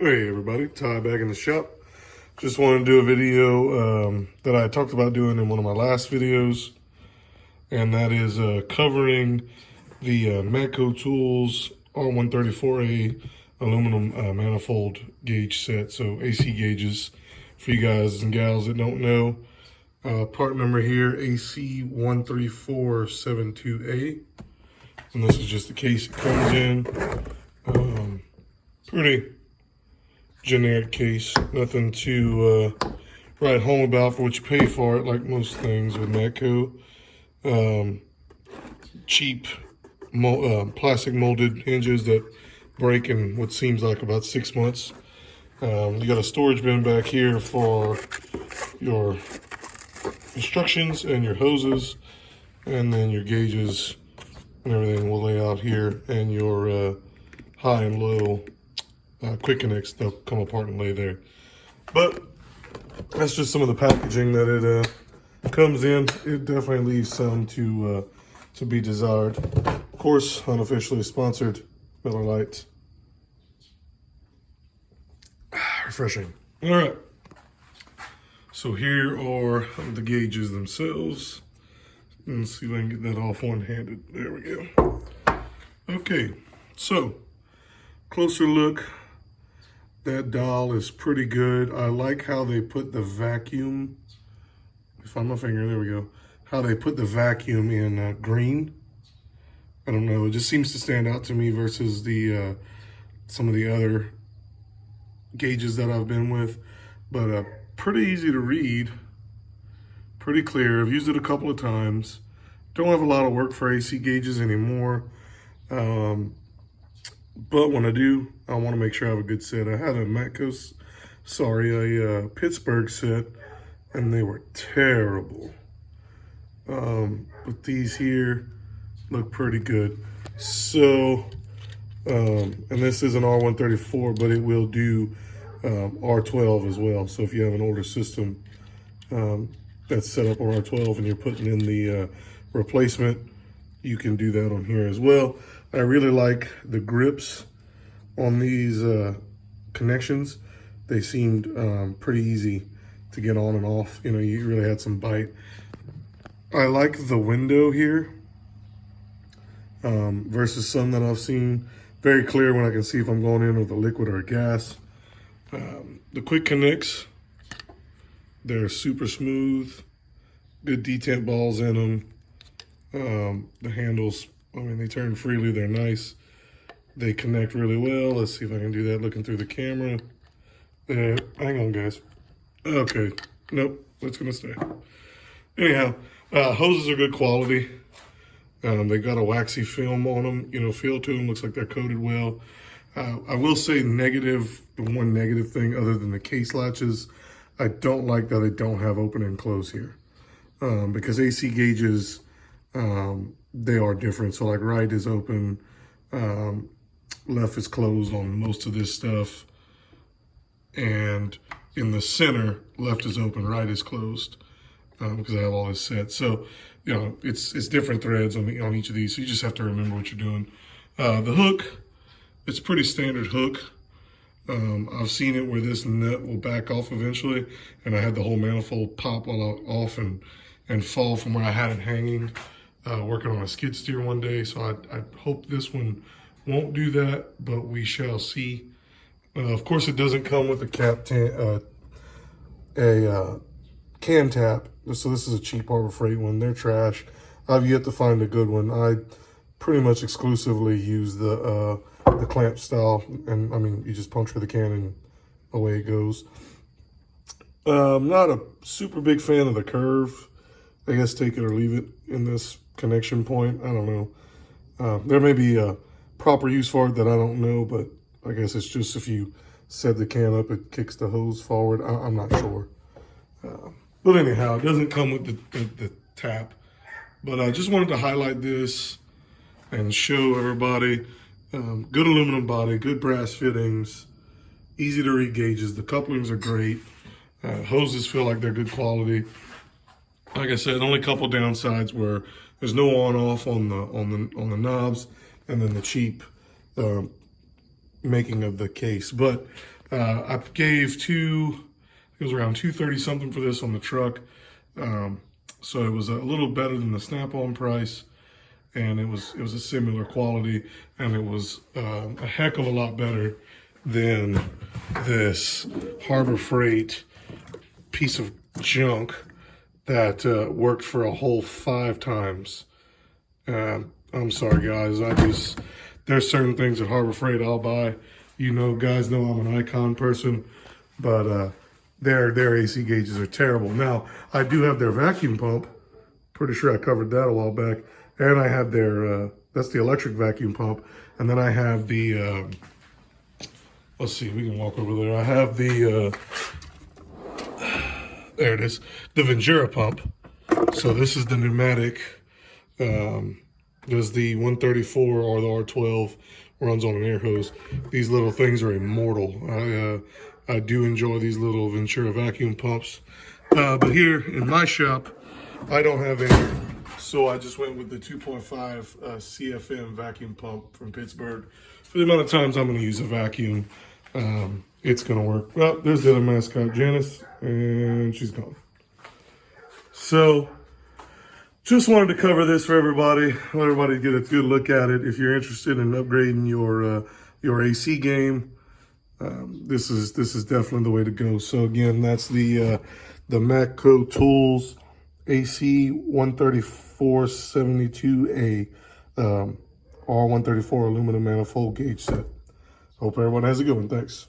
Hey everybody, Ty back in the shop. Just wanted to do a video that I talked about doing in one of my last videos, and that is covering the MATCO Tools R134a aluminum manifold gauge set. So AC gauges for you guys and gals that don't know. Part number here, AC13472A. And this is just the case it comes in. Pretty generic case, nothing to write home about for what you pay for it, like most things with MATCO. Cheap plastic molded hinges that break in what seems like about 6 months. You got a storage bin back here for your instructions and your hoses, and then your gauges and everything will lay out here, and your high and low quick connects, they'll come apart and lay there. But that's just some of the packaging that it comes in. It definitely leaves some to be desired. Of course, unofficially sponsored Miller Lite. Refreshing. All right. So here are the gauges themselves. Let's see if I can get that off one-handed. There we go. Okay, so closer look. That dial is pretty good. I like how they put the vacuum, if I'm my finger, there we go, how they put the vacuum in green. I don't know, it just seems to stand out to me versus the some of the other gauges that I've been with. But pretty easy to read, pretty clear. I've used it a couple of times. Don't have a lot of work for AC gauges anymore. But when I do, I want to make sure I have a good set. I had a Pittsburgh set, and they were terrible. But these here look pretty good. So, and this is an R134, but it will do R12 as well. So if you have an older system that's set up on R12 and you're putting in the replacement, you can do that on here as well. I really like the grips on these connections. They seemed pretty easy to get on and off. You know, you really had some bite. I like the window here versus some that I've seen. Very clear when I can see if I'm going in with a liquid or a gas. The quick connects, they're super smooth. Good detent balls in them. The handles, I mean, they turn freely, they're nice. They connect really well. Let's see if I can do that looking through the camera. Hang on, guys. Okay, nope, that's gonna stay. Anyhow, hoses are good quality. They got a waxy film on them, you know, feel to them, looks like they're coated well. I will say the one negative thing other than the case latches, I don't like that they don't have open and close here. Because AC gauges, they are different. So like right is open, left is closed on most of this stuff. And in the center, left is open, right is closed, because I have all this set. So, you know, it's different threads on each of these. So you just have to remember what you're doing. The hook, it's pretty standard hook. I've seen it where this nut will back off eventually, and I had the whole manifold pop off and fall from where I had it hanging. Working on a skid steer one day, so I hope this one won't do that, but we shall see. Of course, it doesn't come with a can tap, so this is a cheap Harbor Freight one. They're trash. I've yet to find a good one. I pretty much exclusively use the clamp style, and I mean, you just puncture the can and away it goes. Not a super big fan of the curve. I guess take it or leave it in this connection point. I don't know. There may be a proper use for it that I don't know, but I guess it's just if you set the can up, it kicks the hose forward. I'm not sure. But anyhow, it doesn't come with the tap. But I just wanted to highlight this and show everybody. Good aluminum body, good brass fittings, easy to read gauges. The couplings are great. Hoses feel like they're good quality. Like I said, only a couple downsides where there's no on-off on the knobs, and then the cheap making of the case. But I gave it was around 230 something for this on the truck. So it was a little better than the Snap-on price, and it was a similar quality, and it was a heck of a lot better than this Harbor Freight piece of junk that worked for a whole 5 times. I'm sorry, guys. There's certain things at Harbor Freight I'll buy. You know, guys know I'm an Icon person, but their AC gauges are terrible. Now, I do have their vacuum pump. Pretty sure I covered that a while back. And I have their, that's the electric vacuum pump. And then I have the, let's see, we can walk over there. I have the, there it is, the Ventura pump. So this is the pneumatic, there's the 134 or the R12 runs on an air hose. These little things are immortal. I do enjoy these little Ventura vacuum pumps. But here in my shop, I don't have any. So I just went with the 2.5 CFM vacuum pump from Pittsburgh. For the amount of times I'm going to use a vacuum, it's going to work. Well, there's the other mascot, Janice, and she's gone. So just wanted to cover this for everybody. Let everybody get a good look at it. If you're interested in upgrading your AC game, this is definitely the way to go. So again, that's the MATCO Tools AC 13472A R134 aluminum manifold gauge set. Hope everyone has a good one. Thanks.